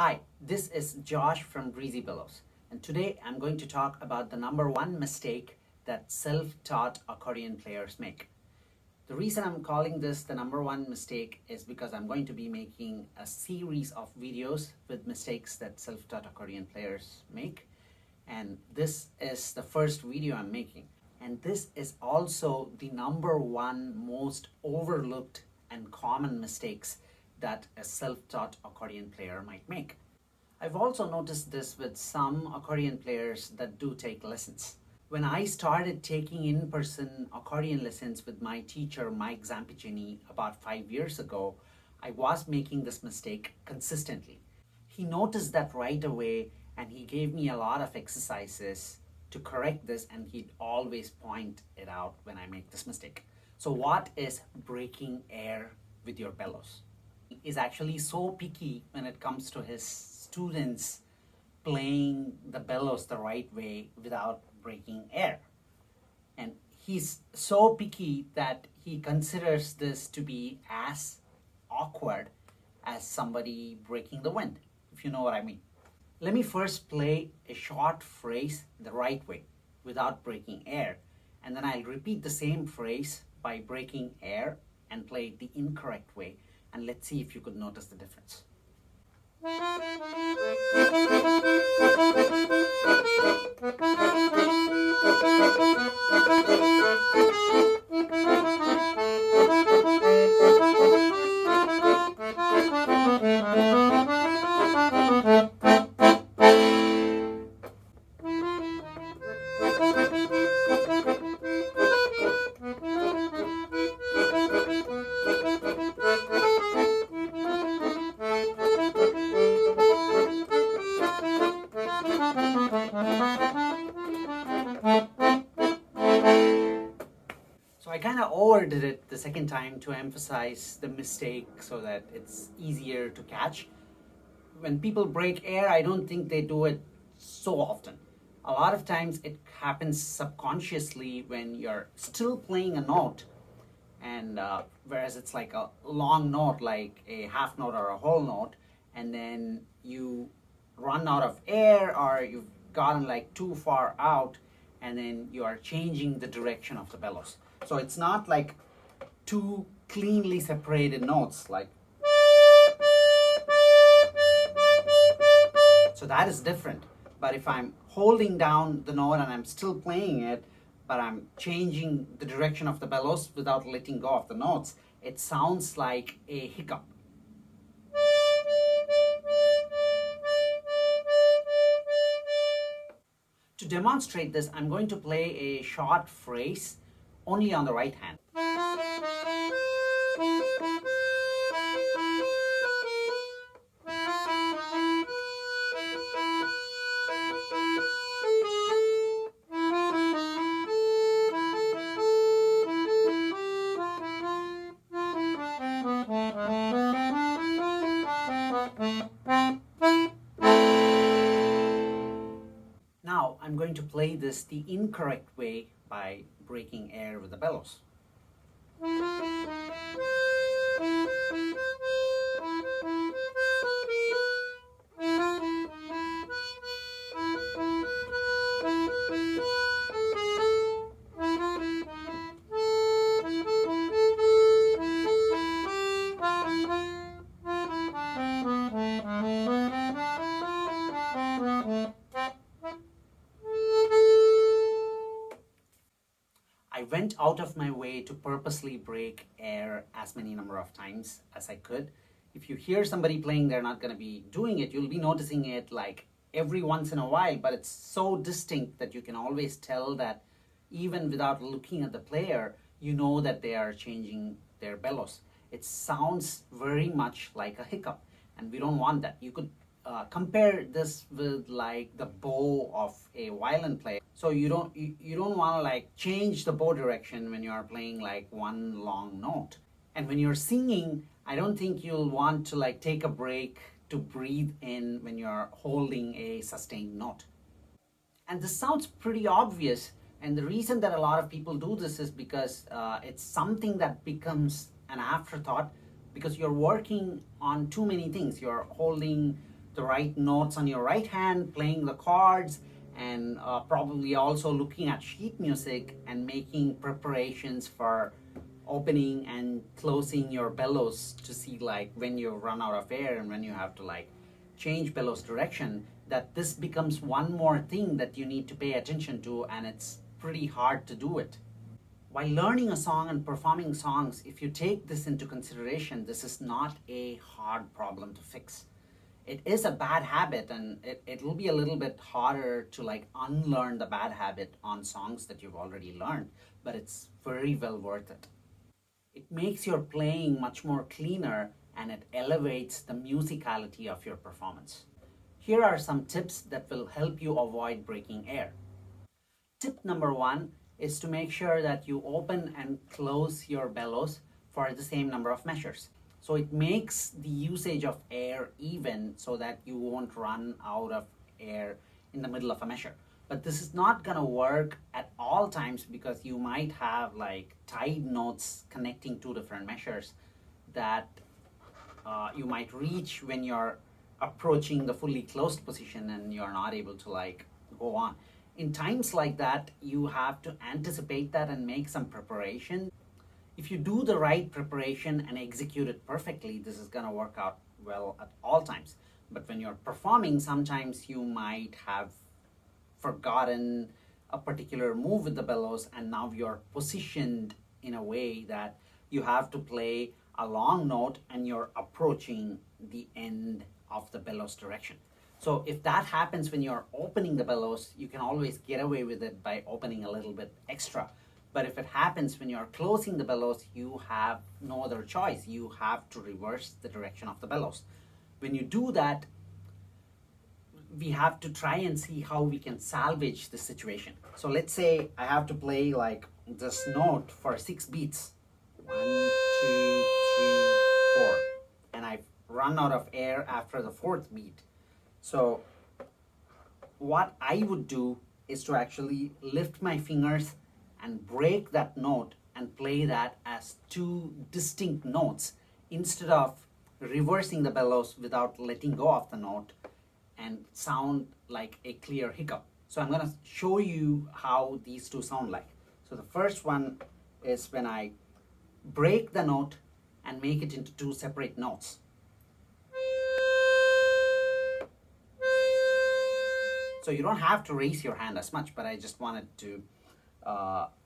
Hi, this is Josh from Breezy Bellows, and today I'm going to talk about the number one mistake that self-taught accordion players make. The reason I'm calling this the number one mistake is because I'm going to be making a series of videos with mistakes that self-taught accordion players make, and this is the first video I'm making. And this is also the number one most overlooked and common mistakes that a self-taught accordion player might make. I've also noticed this with some accordion players that do take lessons. When I started taking in-person accordion lessons with my teacher, Mike Zampicini, about 5 years ago, I was making this mistake consistently. He noticed that right away and he gave me a lot of exercises to correct this, and he'd always point it out when I make this mistake. So what is breaking air with your bellows? Is actually so picky when it comes to his students playing the bellows the right way without breaking air. And he's so picky that he considers this to be as awkward as somebody breaking the wind, if you know what I mean. Let me first play a short phrase the right way without breaking air, and then I'll repeat the same phrase by breaking air and play it the incorrect way, and let's see if you could notice the difference. So I kind of overdid it the second time to emphasize the mistake so that it's easier to catch. When people break air, I don't think they do it so often. A lot of times it happens subconsciously when you're still playing a note, and whereas it's like a long note, like a half note or a whole note, and then you run out of air or you've gotten like too far out, and then you are changing the direction of the bellows. So it's not like two cleanly separated notes, like. So that is different. But if I'm holding down the note and I'm still playing it, but I'm changing the direction of the bellows without letting go of the notes, it sounds like a hiccup. To demonstrate this, I'm going to play a short phrase only on the right hand. Now I'm going to play this the incorrect way by breaking air with the bellows. I went out of my way to purposely break air as many number of times as I could. If you hear somebody playing, they're not going to be doing it. You'll be noticing it like every once in a while, but it's so distinct that you can always tell that even without looking at the player, you know that they are changing their bellows. It sounds very much like a hiccup, and we don't want that. You could compare this with like the bow of a violin player. So you don't want to like change the bow direction when you are playing like one long note. And when you're singing, I don't think you'll want to like take a break to breathe in when you're holding a sustained note. And this sounds pretty obvious, and the reason that a lot of people do this is because it's something that becomes an afterthought because you're working on too many things. You're holding the right notes on your right hand, playing the chords, and probably also looking at sheet music and making preparations for opening and closing your bellows to see like when you run out of air and when you have to like change bellows direction, that this becomes one more thing that you need to pay attention to, and it's pretty hard to do it. While learning a song and performing songs, if you take this into consideration, this is not a hard problem to fix. It is a bad habit, and it'll be a little bit harder to like unlearn the bad habit on songs that you've already learned, but it's very well worth it. It makes your playing much more cleaner, and it elevates the musicality of your performance. Here are some tips that will help you avoid breaking air. Tip number one is to make sure that you open and close your bellows for the same number of measures. So it makes the usage of air even so that you won't run out of air in the middle of a measure. But this is not gonna work at all times because you might have like tied notes connecting two different measures that you might reach when you're approaching the fully closed position and you're not able to like go on. In times like that, you have to anticipate that and make some preparation. If you do the right preparation and execute it perfectly, this is gonna work out well at all times. But when you're performing, sometimes you might have forgotten a particular move with the bellows, and now you're positioned in a way that you have to play a long note and you're approaching the end of the bellows direction. So if that happens when you're opening the bellows, you can always get away with it by opening a little bit extra. But if it happens when you're closing the bellows, you have no other choice. You have to reverse the direction of the bellows. When you do that, we have to try and see how we can salvage the situation. So let's say I have to play like this note for 6 beats. 1, 2, 3, 4. And I've run out of air after the 4th beat. So what I would do is to actually lift my fingers and break that note and play that as 2 distinct notes instead of reversing the bellows without letting go of the note and sound like a clear hiccup. So I'm gonna show you how these two sound like. So the first one is when I break the note and make it into 2 separate notes. So you don't have to raise your hand as much, but I just wanted to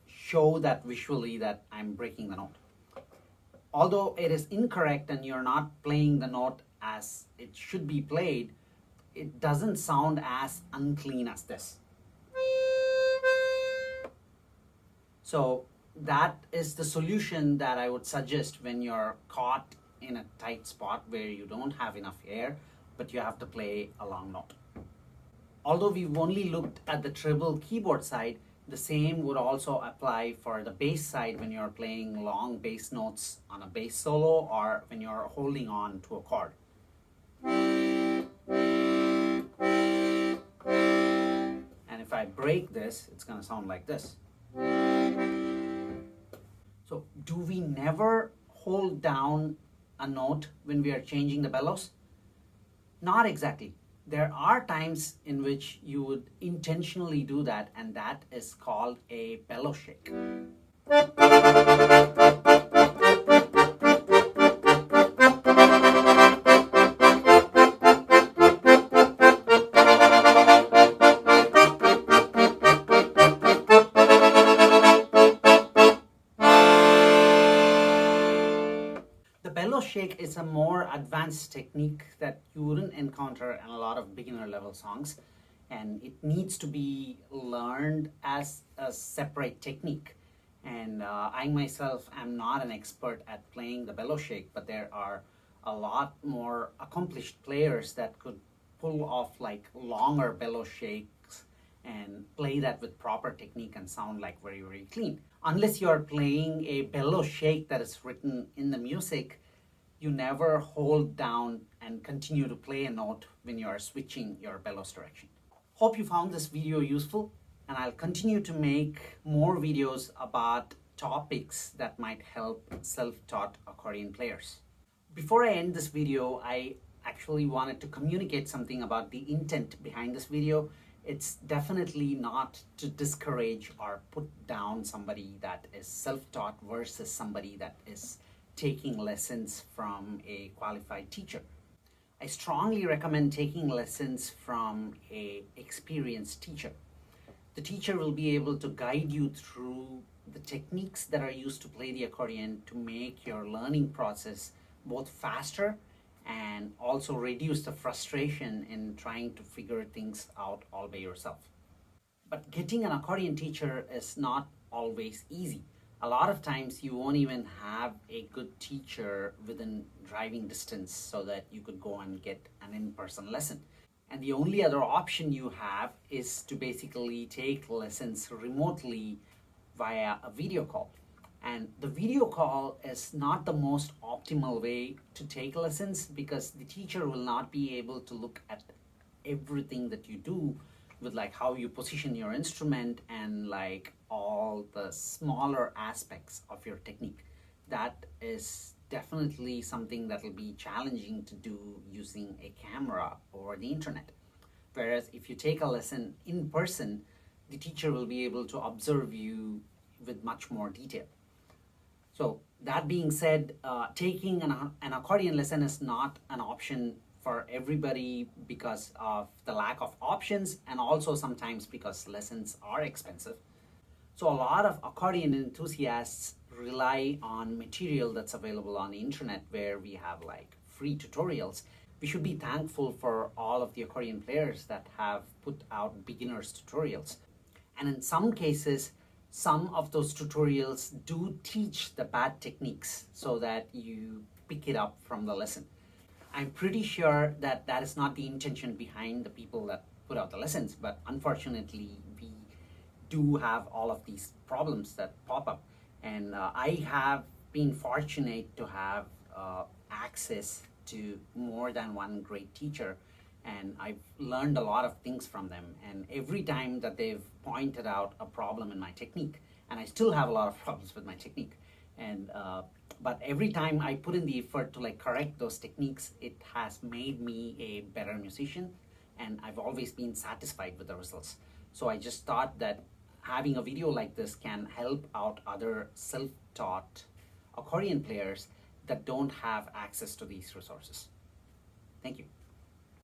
show that visually that I'm breaking the note. Although it is incorrect and you're not playing the note as it should be played, it doesn't sound as unclean as this. So that is the solution that I would suggest when you're caught in a tight spot where you don't have enough air, but you have to play a long note. Although we've only looked at the treble keyboard side, the same would also apply for the bass side when you're playing long bass notes on a bass solo or when you're holding on to a chord. And if I break this, it's going to sound like this. So do we never hold down a note when we are changing the bellows? Not exactly. There are times in which you would intentionally do that, and that is called a bellow shake. The bellow shake is a more advanced technique that you wouldn't encounter in a lot of beginner level songs, and it needs to be learned as a separate technique. And I myself am not an expert at playing the bellow shake, but there are a lot more accomplished players that could pull off like longer bellow shakes and play that with proper technique and sound like very, very clean. Unless you're playing a bellow shake that is written in the music, you never hold down and continue to play a note when you are switching your bellows direction. Hope you found this video useful, and I'll continue to make more videos about topics that might help self-taught accordion players. Before I end this video, I actually wanted to communicate something about the intent behind this video. It's definitely not to discourage or put down somebody that is self-taught versus somebody that is taking lessons from a qualified teacher. I strongly recommend taking lessons from an experienced teacher. The teacher will be able to guide you through the techniques that are used to play the accordion to make your learning process both faster and also reduce the frustration in trying to figure things out all by yourself. But getting an accordion teacher is not always easy. A lot of times you won't even have a good teacher within driving distance so that you could go and get an in-person lesson. And the only other option you have is to basically take lessons remotely via a video call. And the video call is not the most optimal way to take lessons because the teacher will not be able to look at everything that you do with like how you position your instrument and like all the smaller aspects of your technique. That is definitely something that will be challenging to do using a camera or the internet. Whereas if you take a lesson in person, the teacher will be able to observe you with much more detail. So that being said, taking an accordion lesson is not an option for everybody because of the lack of options and also sometimes because lessons are expensive. So a lot of accordion enthusiasts rely on material that's available on the internet where we have like free tutorials. We should be thankful for all of the accordion players that have put out beginners tutorials. And in some cases, some of those tutorials do teach the bad techniques so that you pick it up from the lesson. I'm pretty sure that that is not the intention behind the people that put out the lessons, but unfortunately, we do have all of these problems that pop up. And I have been fortunate to have access to more than one great teacher, and I've learned a lot of things from them. And every time that they've pointed out a problem in my technique, and I still have a lot of problems with my technique, and but every time I put in the effort to like correct those techniques, it has made me a better musician, and I've always been satisfied with the results. So I just thought that having a video like this can help out other self-taught accordion players that don't have access to these resources. Thank you.